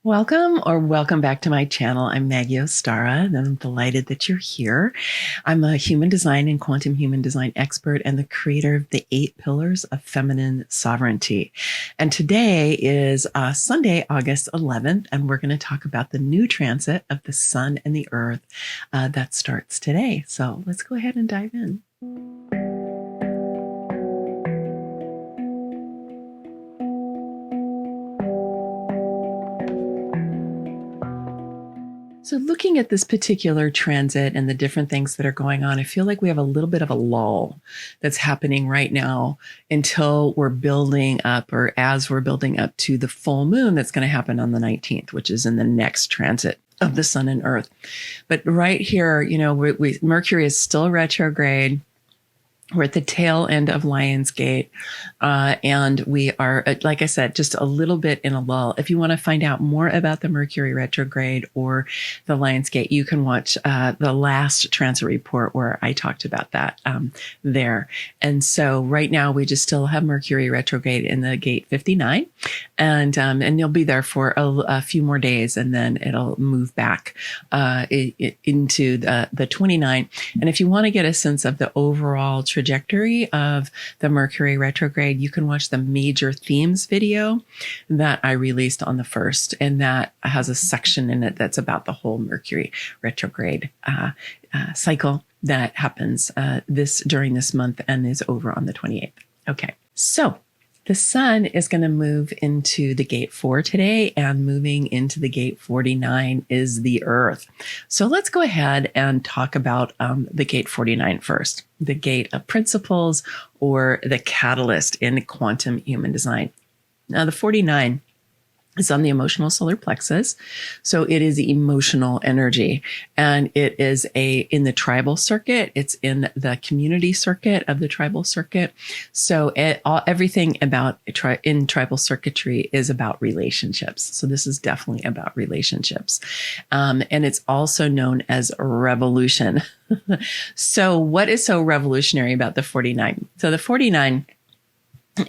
Welcome back to my channel. I'm Maggie Ostara, and I'm delighted that you're here. I'm a human design and quantum human design expert and the creator of the 8 Pillars of Feminine Sovereignty. And today is Sunday, August 11th, and we're going to talk about the new transit of the sun and the earth that starts today. So let's go ahead and dive in. So looking at this particular transit and the different things that are going on, I feel like we have a little bit of a lull that's happening right now until we're building up, or as we're building up to the full moon that's going to happen on the 19th, which is in the next transit of the sun and earth. But right here, Mercury is still retrograde. We're at the tail end of Lionsgate, and we are, like I said, just a little bit in a lull. If you want to find out more about the Mercury retrograde or the Lionsgate, you can watch the last transit report where I talked about that there. And so right now we just still have Mercury retrograde in the gate 59, and you'll be there for a few more days, and then it'll move back into the 29. And if you want to get a sense of the overall trajectory of the Mercury retrograde, you can watch the major themes video that I released on the 1st, and that has a section in it that's about the whole Mercury retrograde cycle that happens during this month and is over on the 28th. Okay, so the sun is going to move into the gate 4 today, and moving into the gate 49 is the earth. So let's go ahead and talk about the gate 49 first, the gate of principles, or the catalyst in quantum human design. Now, the 49 is on the emotional solar plexus. So it is emotional energy, and it is in the tribal circuit. It's in the community circuit of the tribal circuit. So everything about in tribal circuitry is about relationships. So this is definitely about relationships. And it's also known as revolution. So what is so revolutionary about the 49? So the 49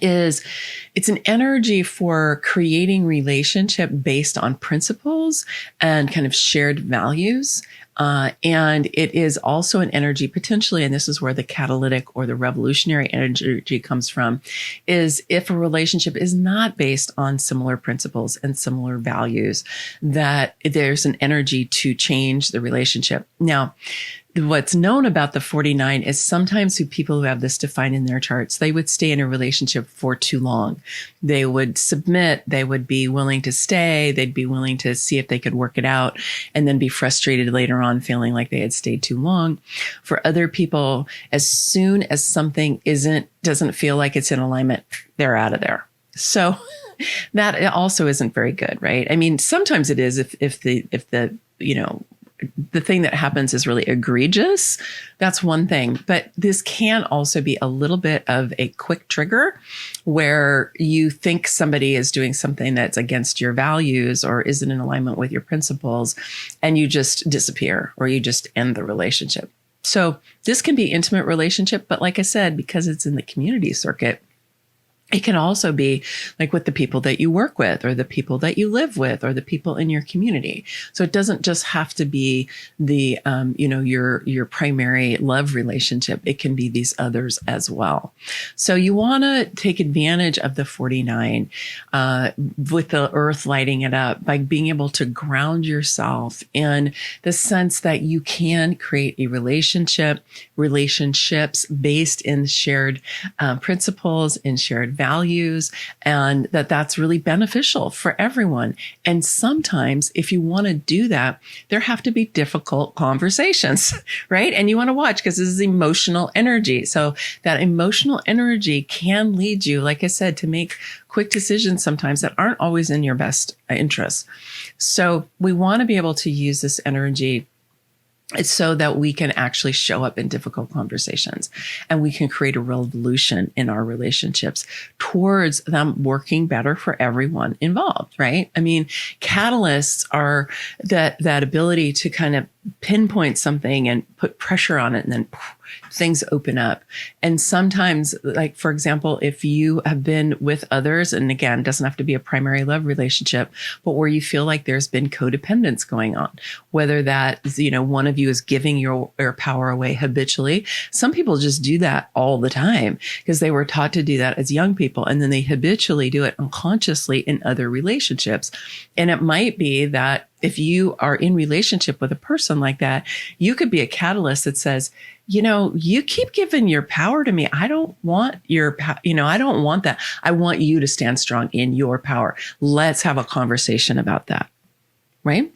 it's an energy for creating relationship based on principles and kind of shared values. And it is also an energy potentially, and this is where the catalytic or the revolutionary energy comes from, is if a relationship is not based on similar principles and similar values, that there's an energy to change the relationship. Now, what's known about the 49 is sometimes people who have this defined in their charts, they would stay in a relationship for too long. They would submit, they would be willing to stay, they'd be willing to see if they could work it out, and then be frustrated later on feeling like they had stayed too long. For other people, as soon as something doesn't feel like it's in alignment, they're out of there. So that also isn't very good, right? I mean, sometimes it is if the thing that happens is really egregious, that's one thing. But this can also be a little bit of a quick trigger where you think somebody is doing something that's against your values or isn't in alignment with your principles, and you just disappear or you just end the relationship. So this can be intimate relationship, but like I said, because it's in the community circuit, it can also be like with the people that you work with, or the people that you live with, or the people in your community. So it doesn't just have to be the, your primary love relationship. It can be these others as well. So you want to take advantage of the 49 with the earth lighting it up by being able to ground yourself in the sense that you can create a relationships based in shared principles, in shared values, and that's really beneficial for everyone. And sometimes if you want to do that, there have to be difficult conversations, right? And you want to watch, because this is emotional energy. So that emotional energy can lead you, like I said, to make quick decisions sometimes that aren't always in your best interest. So we want to be able to use this energy so that we can actually show up in difficult conversations, and we can create a revolution in our relationships towards them working better for everyone involved, right? I mean, catalysts are that ability to kind of pinpoint something and put pressure on it, and then things open up. And sometimes, like, for example, if you have been with others, and again, it doesn't have to be a primary love relationship, but where you feel like there's been codependence going on, whether that is, one of you is giving your power away habitually. Some people just do that all the time because they were taught to do that as young people. And then they habitually do it unconsciously in other relationships. And it might be that if you are in relationship with a person like that, you could be a catalyst that says, you keep giving your power to me. I don't want your, I don't want that. I want you to stand strong in your power. Let's have a conversation about that. Right?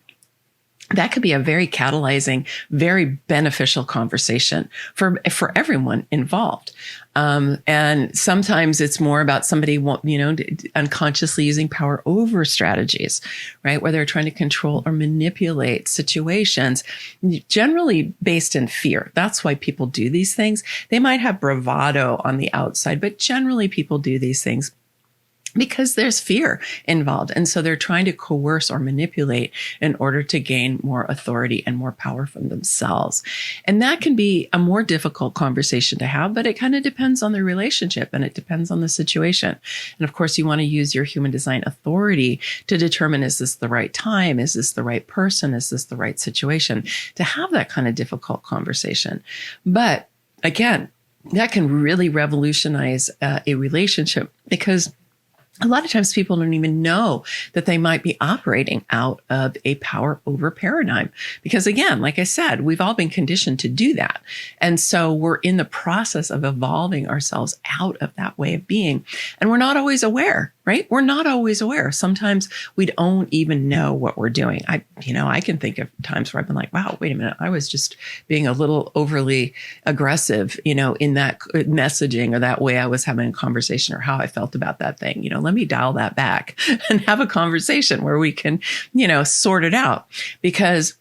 That could be a very catalyzing, very beneficial conversation for everyone involved. And sometimes it's more about somebody, unconsciously using power over strategies, right? Where they're trying to control or manipulate situations, generally based in fear. That's why people do these things. They might have bravado on the outside, but generally people do these things because there's fear involved. And so they're trying to coerce or manipulate in order to gain more authority and more power from themselves. And that can be a more difficult conversation to have, but it kind of depends on the relationship and it depends on the situation. And of course, you want to use your human design authority to determine, is this the right time? Is this the right person? Is this the right situation to have that kind of difficult conversation? But again, that can really revolutionize a relationship, because a lot of times people don't even know that they might be operating out of a power over paradigm. Because again, like I said, we've all been conditioned to do that. And so we're in the process of evolving ourselves out of that way of being. And we're not always aware, right? We're not always aware. Sometimes we don't even know what we're doing. I can think of times where I've been like, wow, wait a minute. I was just being a little overly aggressive, in that messaging or that way I was having a conversation or how I felt about that thing. Let me dial that back and have a conversation where we can, sort it out, because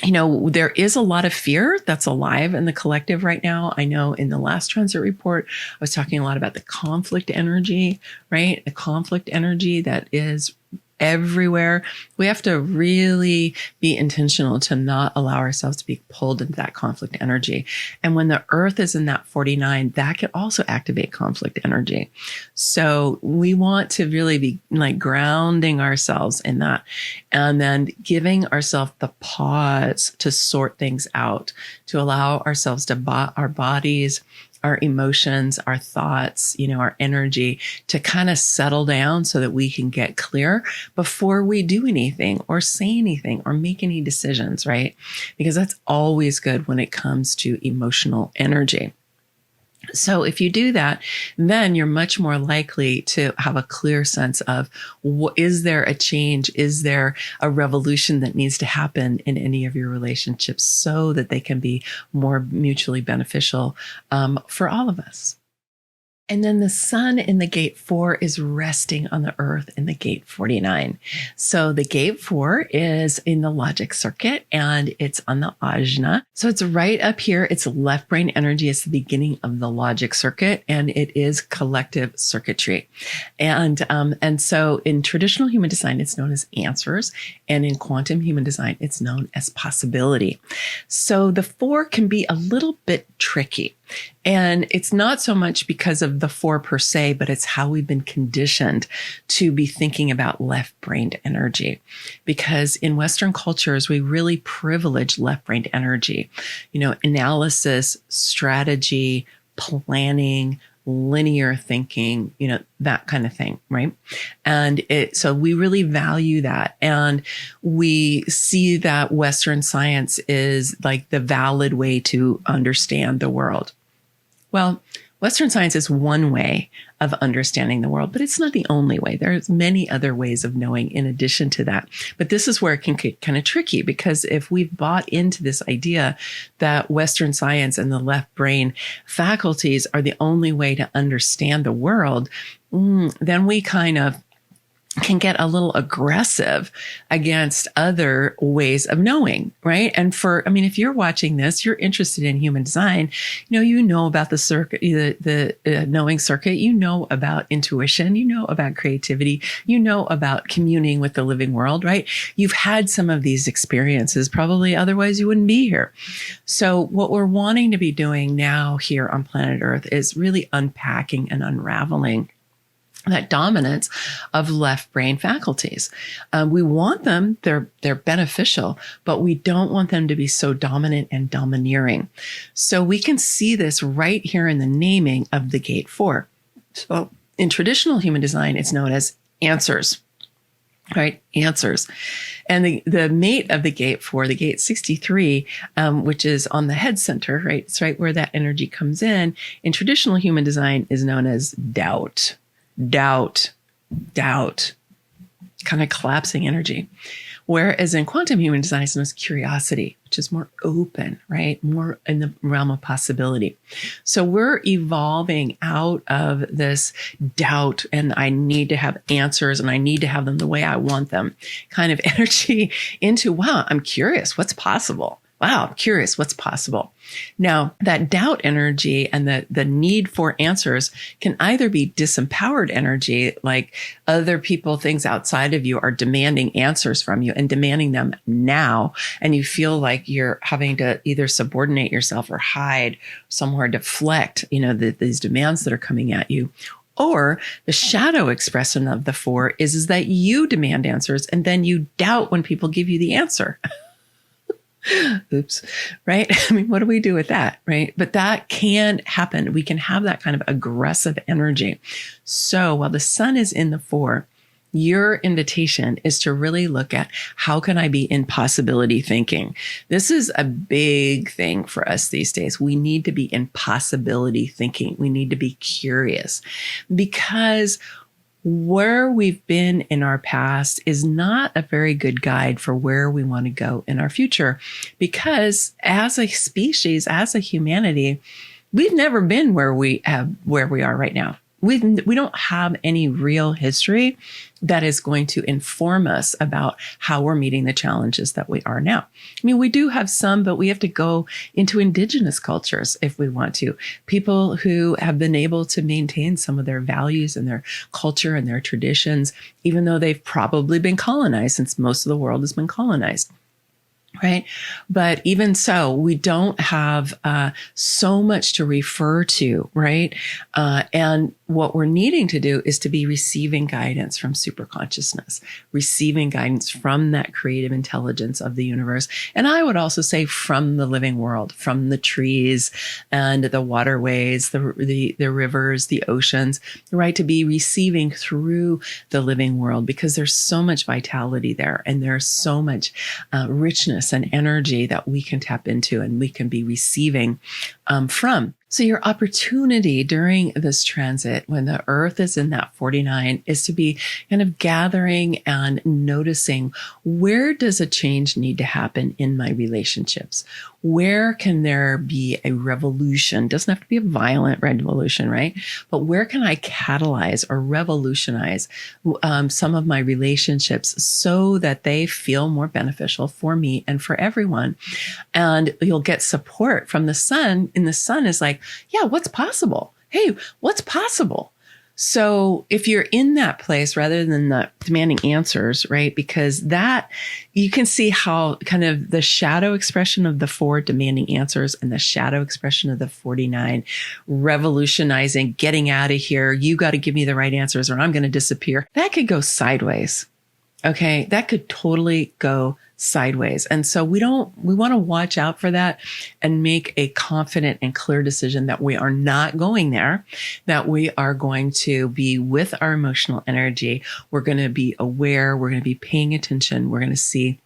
there is a lot of fear that's alive in the collective right now. I know in the last transit report, I was talking a lot about the conflict energy, right? The conflict energy that is everywhere. We have to really be intentional to not allow ourselves to be pulled into that conflict energy. And when the earth is in that 49, that can also activate conflict energy. So we want to really be like grounding ourselves in that, and then giving ourselves the pause to sort things out, to allow ourselves to our bodies, our emotions, our thoughts, our energy to kind of settle down so that we can get clear before we do anything or say anything or make any decisions, right? Because that's always good when it comes to emotional energy. So if you do that, then you're much more likely to have a clear sense of, is there a change? Is there a revolution that needs to happen in any of your relationships so that they can be more mutually beneficial for all of us? And then the sun in the gate 4 is resting on the earth in the gate 49. So the gate 4 is in the logic circuit and it's on the ajna. So it's right up here. It's left brain energy. It's the beginning of the logic circuit, and it is collective circuitry. And so in traditional human design, it's known as answers. And in quantum human design, it's known as possibility. So the 4 can be a little bit tricky. And it's not so much because of the 4 per se, but it's how we've been conditioned to be thinking about left-brained energy. Because in Western cultures, we really privilege left-brained energy. Analysis, strategy, planning, linear thinking, that kind of thing, right? And so we really value that. And we see that Western science is like the valid way to understand the world. Well, Western science is one way of understanding the world, but it's not the only way. There's many other ways of knowing in addition to that. But this is where it can get kind of tricky, because if we've bought into this idea that Western science and the left brain faculties are the only way to understand the world, then we kind of can get a little aggressive against other ways of knowing, right? And if you're watching this, you're interested in human design, you know about the circuit, the knowing circuit, you know about intuition, you know about creativity, you know about communing with the living world, right? You've had some of these experiences, probably otherwise you wouldn't be here. So what we're wanting to be doing now here on planet Earth is really unpacking and unraveling that dominance of left brain faculties. We want them, they're beneficial, but we don't want them to be so dominant and domineering. So we can see this right here in the naming of the gate 4. So in traditional human design, it's known as answers, right? Answers. And the mate of the gate 4, the gate 63, which is on the head center, right? It's right where that energy comes in traditional human design is known as doubt, kind of collapsing energy. Whereas in quantum human design, it's known as curiosity, which is more open, right? More in the realm of possibility. So we're evolving out of this doubt and I need to have answers and I need to have them the way I want them kind of energy into, wow, I'm curious, what's possible? Wow, I'm curious what's possible. Now, that doubt energy and the need for answers can either be disempowered energy, like other people, things outside of you are demanding answers from you and demanding them now. And you feel like you're having to either subordinate yourself or hide somewhere, deflect, these demands that are coming at you. Or the shadow expression of the 4 is that you demand answers and then you doubt when people give you the answer. Oops, right? What do we do with that, right? But that can happen. We can have that kind of aggressive energy. So while the sun is in the 4, your invitation is to really look at how can I be in possibility thinking? This is a big thing for us these days. We need to be in possibility thinking. We need to be curious because where we've been in our past is not a very good guide for where we want to go in our future. Because as a species, as a humanity, we've never been where we are right now. We don't have any real history that is going to inform us about how we're meeting the challenges that we are now. We do have some, but we have to go into indigenous cultures if we want to. People who have been able to maintain some of their values and their culture and their traditions, even though they've probably been colonized, since most of the world has been colonized. Right. But even so, we don't have so much to refer to. Right. And what we're needing to do is to be receiving guidance from superconsciousness, receiving guidance from that creative intelligence of the universe. And I would also say from the living world, from the trees and the waterways, the rivers, the oceans, right? To be receiving through the living world because there's so much vitality there and there's so much richness and energy that we can tap into and we can be receiving from. So your opportunity during this transit, when the Earth is in that 49, is to be kind of gathering and noticing, where does a change need to happen in my relationships? Where can there be a revolution? Doesn't have to be a violent revolution, right? But where can I catalyze or revolutionize some of my relationships so that they feel more beneficial for me and for everyone? And you'll get support from the sun. And the sun is like, yeah, what's possible? Hey, what's possible? So if you're in that place rather than the demanding answers, right? Because that you can see how kind of the shadow expression of the 4 demanding answers and the shadow expression of the 49 revolutionizing, getting out of here. You got to give me the right answers or I'm going to disappear. That could go sideways. Okay. That could totally go sideways. And so we want to watch out for that and make a confident and clear decision that we are not going there, that we are going to be with our emotional energy. We're going to be aware. We're going to be paying attention. We're going to see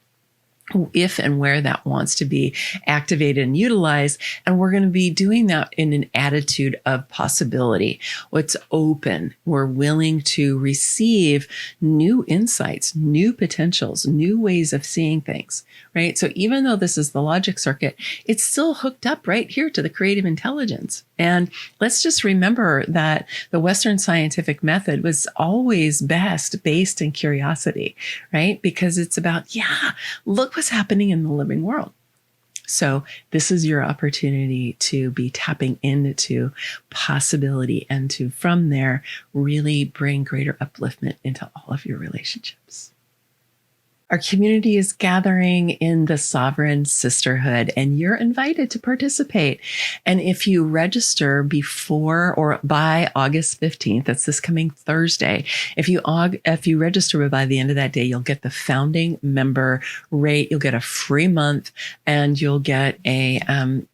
if and where that wants to be activated and utilized. And we're going to be doing that in an attitude of possibility. It's open. We're willing to receive new insights, new potentials, new ways of seeing things, right? So even though this is the logic circuit, it's still hooked up right here to the creative intelligence. And let's just remember that the Western scientific method was always best based in curiosity, right? Because it's about, yeah, look what's happening in the living world. So this is your opportunity to be tapping into possibility and to, from there, really bring greater upliftment into all of your relationships. Our community is gathering in the Sovereign Sisterhood, and you're invited to participate. And if you register before or by August 15th, that's this coming Thursday, if you register by the end of that day, you'll get the founding member rate, you'll get a free month, and you'll get the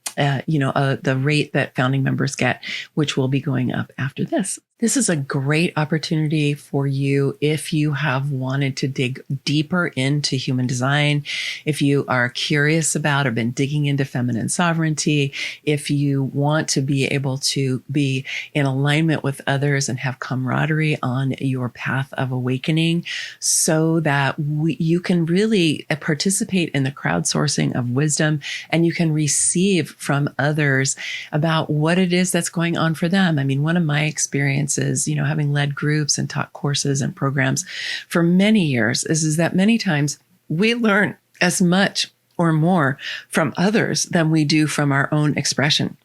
rate that founding members get, which will be going up after this. This is a great opportunity for you if you have wanted to dig deeper into human design, if you are curious about or been digging into feminine sovereignty, if you want to be able to be in alignment with others and have camaraderie on your path of awakening so that you can really participate in the crowdsourcing of wisdom and you can receive from others about what it is that's going on for them. I mean, one of my experiences, having led groups and taught courses and programs for many years is that many times we learn as much or more from others than we do from our own expression.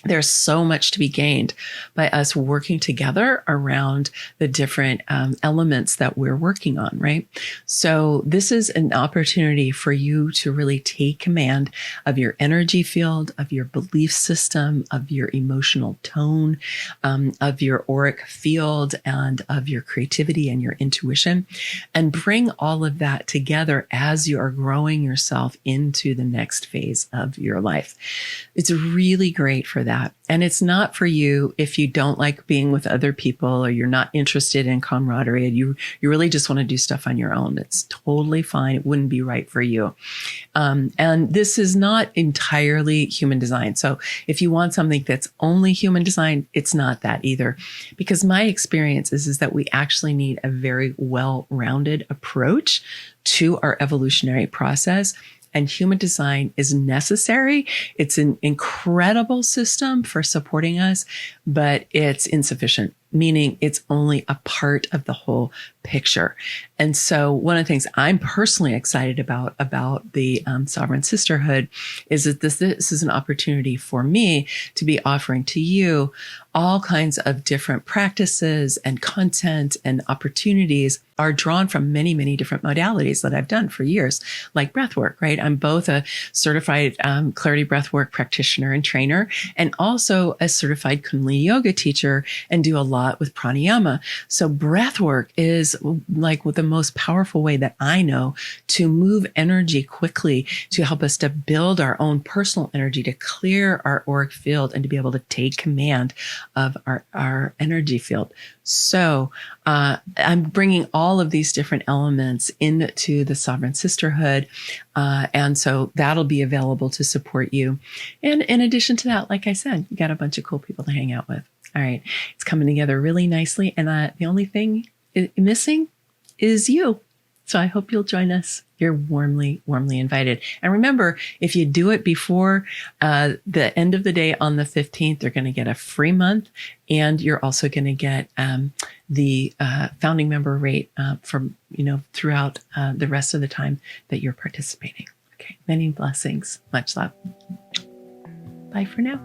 There's so much to be gained by us working together around the different elements that we're working on, right? So this is an opportunity for you to really take command of your energy field, of your belief system, of your emotional tone, of your auric field, and of your creativity and your intuition, and bring all of that together as you are growing yourself into the next phase of your life. It's really great for that. And it's not for you if you don't like being with other people or you're not interested in camaraderie and you really just want to do stuff on your own. It's totally fine. It wouldn't be right for you. And this is not entirely human design. So if you want something that's only human design, it's not that either. Because my experience is that we actually need a very well-rounded approach to our evolutionary process. And human design is necessary. It's an incredible system for supporting us, but it's insufficient, meaning it's only a part of the whole picture. And so one of the things I'm personally excited about the Sovereign Sisterhood is that this is an opportunity for me to be offering to you all kinds of different practices and content and opportunities are drawn from many, many different modalities that I've done for years, like breathwork, right? I'm both a certified clarity breathwork practitioner and trainer, and also a certified Kundalini yoga teacher and do a lot with pranayama. So breathwork is like the most powerful way that I know to move energy quickly, to help us to build our own personal energy, to clear our auric field and to be able to take command of our energy field. So I'm bringing all of these different elements into the Sovereign Sisterhood. And so that'll be available to support you. And in addition to that, like I said, you got a bunch of cool people to hang out with. All right. It's coming together really nicely. And the only thing missing is you. So I hope you'll join us. You're warmly, warmly invited. And remember, if you do it before the end of the day on the 15th, you're going to get a free month. And you're also going to get the founding member rate throughout the rest of the time that you're participating. Okay. Many blessings. Much love. Bye for now.